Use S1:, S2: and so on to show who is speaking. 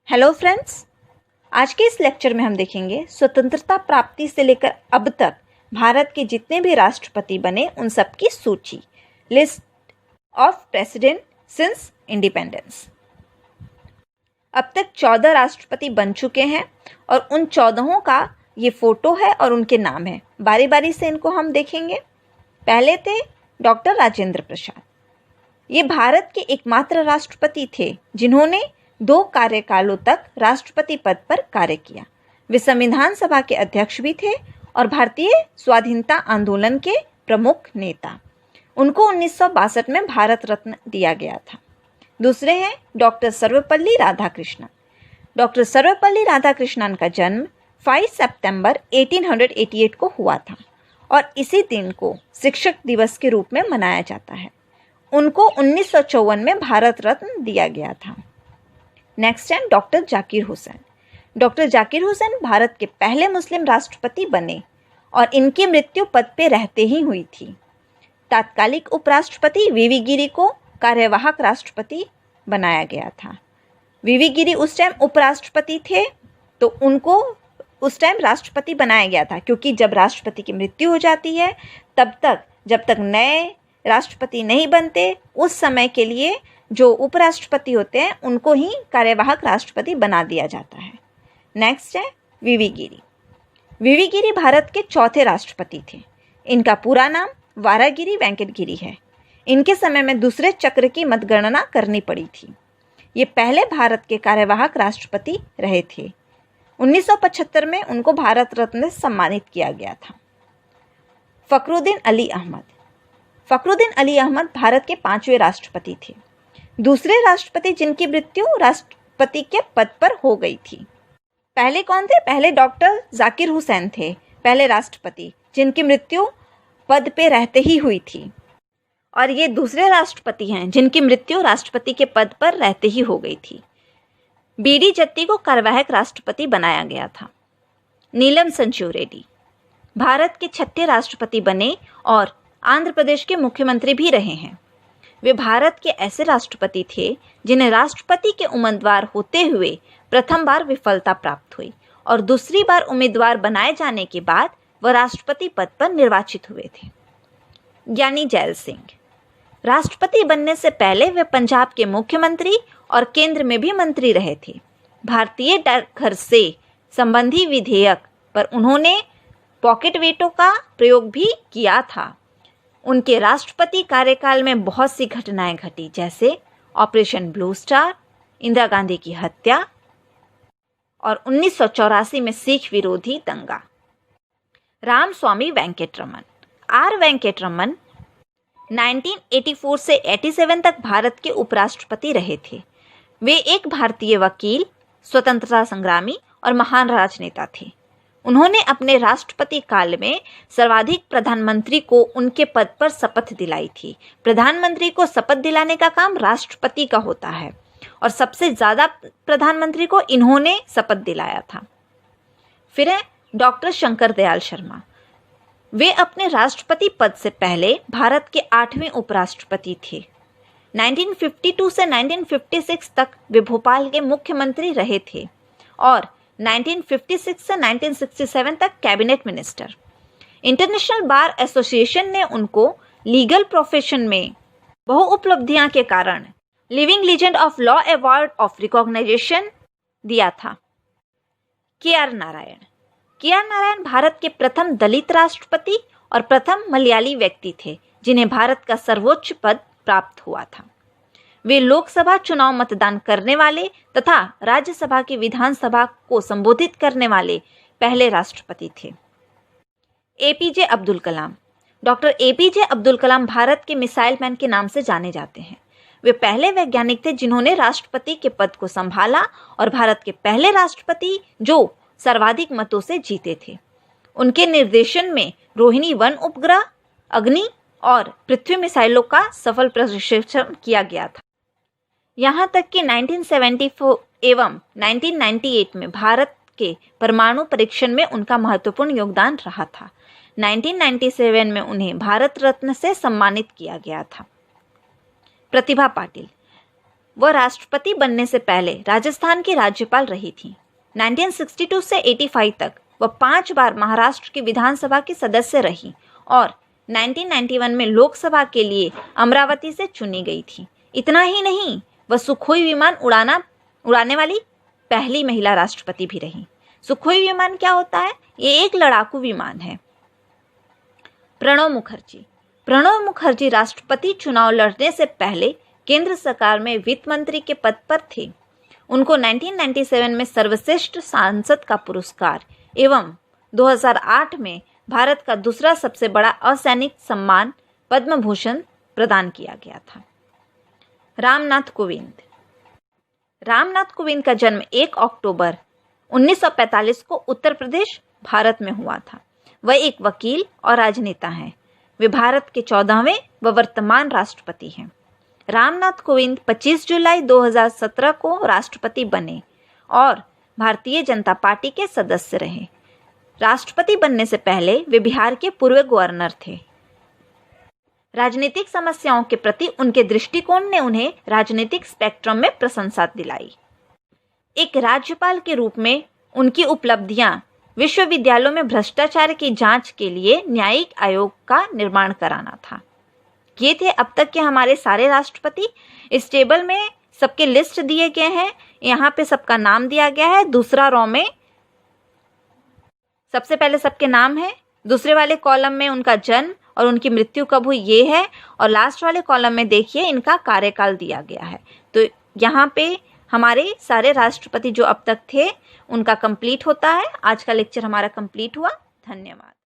S1: Hello friends, आज के इस लेक्चर में हम देखेंगे स्वतंत्रता प्राप्ति से लेकर अब तक भारत के जितने भी राष्ट्रपति बने उन सब की सूची, list of president since independence. अब तक 14 राष्ट्रपति बन चुके हैं और उन 14 का ये फोटो है और उनके नाम है। बारी बारी से इनको हम देखेंगे। पहले थे डॉक्टर राजेंद्र प्रसाद। ये भारत के एकमात्र राष्ट्रपति थे जिन्होंने 2 कार्यकालों तक राष्ट्रपति पद पर कार्य किया। वे संविधान सभा के अध्यक्ष भी थे और भारतीय स्वाधीनता आंदोलन के प्रमुख नेता। उनको 1962 में भारत रत्न दिया गया था। दूसरे हैं डॉक्टर सर्वपल्ली राधाकृष्णन। डॉक्टर सर्वपल्ली राधाकृष्णन का जन्म 5 सितंबर 1888 को हुआ था और इसी दिन को शिक्षक दिवस के रूप में मनाया जाता है। उनको 1954 में भारत रत्न दिया गया था। नेक्स्ट है डॉक्टर जाकिर हुसैन। डॉक्टर जाकिर हुसैन भारत के पहले मुस्लिम राष्ट्रपति बने और इनकी मृत्यु पद पे रहते ही हुई थी। तात्कालिक उपराष्ट्रपति वीवी गिरी को कार्यवाहक राष्ट्रपति बनाया गया था। वीवी गिरी उस टाइम उपराष्ट्रपति थे तो उनको उस टाइम राष्ट्रपति बनाया गया था, क्योंकि जब राष्ट्रपति की मृत्यु हो जाती है तब तक जब तक नए राष्ट्रपति नहीं बनते उस समय के लिए जो उपराष्ट्रपति होते हैं उनको ही कार्यवाहक राष्ट्रपति बना दिया जाता है। नेक्स्ट है वीवी गिरी। वीवी गिरी भारत के चौथे राष्ट्रपति थे। इनका पूरा नाम वारागिरी वेंकट गिरी है। इनके समय में दूसरे चक्र की मतगणना करनी पड़ी थी। ये पहले भारत के कार्यवाहक राष्ट्रपति रहे थे। 1975 में उनको भारत रत्न से सम्मानित किया गया था। फखरुद्दीन अली अहमद। फखरुद्दीन अली अहमद भारत के 5वें राष्ट्रपति थे। दूसरे राष्ट्रपति जिनकी मृत्यु राष्ट्रपति के पद पर हो गई थी। पहले कौन थे? पहले डॉक्टर जाकिर हुसैन थे पहले राष्ट्रपति जिनकी मृत्यु पद पे रहते ही हुई थी, और ये दूसरे राष्ट्रपति हैं जिनकी मृत्यु राष्ट्रपति के पद पर रहते ही हो गई थी। बीडी जत्ती को कार्यवाहक राष्ट्रपति बनाया गया था। नीलम संजीव रेड्डी भारत के 6ठे राष्ट्रपति बने और आंध्र प्रदेश के मुख्यमंत्री भी रहे हैं। वे भारत के ऐसे राष्ट्रपति थे जिन्हें राष्ट्रपति के उम्मीदवार होते हुए प्रथम बार विफलता प्राप्त हुई और दूसरी बार उम्मीदवार बनाए जाने के बाद वह राष्ट्रपति पद पर निर्वाचित हुए थे। ज्ञानी जैल सिंह राष्ट्रपति बनने से पहले वे पंजाब के मुख्यमंत्री और केंद्र में भी मंत्री रहे थे। भारतीय डाकघर से संबंधी विधेयक पर उन्होंने पॉकेट वेटो का प्रयोग भी किया था। उनके राष्ट्रपति कार्यकाल में बहुत सी घटनाएं घटी, जैसे operation blue star, Indira Gandhi की हत्या और 1984 में सिख विरोधी दंगा। रामस्वामी वेंकटरमन। आर वेंकटरमन 1984 से 87 तक भारत के उपराष्ट्रपति रहे थे। वे एक भारतीय वकील, स्वतंत्रता संग्रामी और महान राजनेता थे। उन्होंने अपने राष्ट्रपति काल में सर्वाधिक प्रधानमंत्री को उनके पद पर शपथ दिलाई थी। प्रधानमंत्री को शपथ दिलाने का काम राष्ट्रपति का होता है और सबसे ज्यादा प्रधानमंत्री को इन्होंने शपथ दिलाया था। फिर है डॉक्टर शंकर दयाल शर्मा। वे अपने राष्ट्रपति पद से पहले भारत के 8वें उपराष्ट्रपति थे। 1952 से 1956 तक वे भोपाल के मुख्यमंत्री रहे थे और 1956 से 1967 तक cabinet minister. International bar association ने उनको लीगल प्रोफेशन में बहु उपलब्धियां के कारण living legend of law award of recognition दिया था। के.आर. नारायण। के.आर. नारायण भारत के प्रथम दलित राष्ट्रपति और प्रथम मलयाली व्यक्ति थे जिन्हें भारत का सर्वोच्च पद प्राप्त हुआ था। वे लोकसभा चुनाव मतदान करने वाले तथा राज्यसभा की विधानसभा को संबोधित करने वाले पहले राष्ट्रपति थे। APJ Abdul Kalam. Doctor APJ Abdul Kalam Bharat के मिसाइल मैन के नाम से जाने जाते हैं। वे पहले वैज्ञानिक थे जिन्होंने राष्ट्रपति के पद को संभाला और भारत के पहले राष्ट्रपति जो सर्वाधिक मतों से जीते थे। उनके निर्देशन में रोहिणी 1 उपग्रह, अग्नि और पृथ्वी मिसाइलों का सफल प्रशिक्षण किया गया था। यहाँ तक कि 1974 एवं 1998 में भारत के परमाणु परीक्षण में उनका महत्वपूर्ण योगदान रहा था। 1997 में उन्हें भारत रत्न से सम्मानित किया गया था। प्रतिभा पाटिल। वह राष्ट्रपति बनने से पहले राजस्थान की राज्यपाल रही थी। 1962 से 85 तक वह 5 बार महाराष्ट्र की विधानसभा की सदस्य रही और 1991 में लोकसभा के लिए अमरावती से चुनी गई थी। इतना ही नहीं, वह सुखोई विमान उड़ाने वाली पहली महिला राष्ट्रपति भी रही। सुखोई विमान क्या होता है? ये एक लड़ाकू विमान है। प्रणब मुखर्जी राष्ट्रपति चुनाव लड़ने से पहले केंद्र सरकार में वित्त मंत्री के पद पर थे। उनको 1997 में सर्वश्रेष्ठ सांसद का पुरस्कार एवं 2008 में भारत का दूसरा सबसे बड़ा असैनिक सम्मान पद्म भूषण प्रदान किया गया था। रामनाथ कोविंद का जन्म 1 अक्टूबर 1945 को उत्तर प्रदेश, भारत में हुआ था। वह एक वकील और राजनेता हैं। वे भारत के 14वें व वर्तमान राष्ट्रपति हैं। रामनाथ कोविंद 25 जुलाई 2017 को राष्ट्रपति बने और भारतीय जनता पार्टी के सदस्य रहे। राष्ट्रपति बनने से पहले वे बिहार के पूर्व गवर्नर थे। राजनीतिक समस्याओं के प्रति उनके दृष्टिकोण ने उन्हें राजनीतिक स्पेक्ट्रम में प्रशंसा दिलाई। एक राज्यपाल के रूप में उनकी उपलब्धियां विश्वविद्यालयों में भ्रष्टाचार की जांच के लिए न्यायिक आयोग का निर्माण कराना था। ये थे अब तक के हमारे सारे राष्ट्रपति। इस टेबल में सबके लिस्ट दिए गए हैं। यहाँ पे सबका नाम दिया गया है। दूसरा रो में सबसे पहले सबके नाम है, दूसरे वाले कॉलम में उनका जन्म और उनकी मृत्यु कब हुई ये है, और लास्ट वाले कॉलम में देखिए इनका कार्यकाल दिया गया है। तो यहाँ पे हमारे सारे राष्ट्रपति जो अब तक थे उनका कंप्लीट होता है। आज का लेक्चर हमारा कंप्लीट हुआ। धन्यवाद।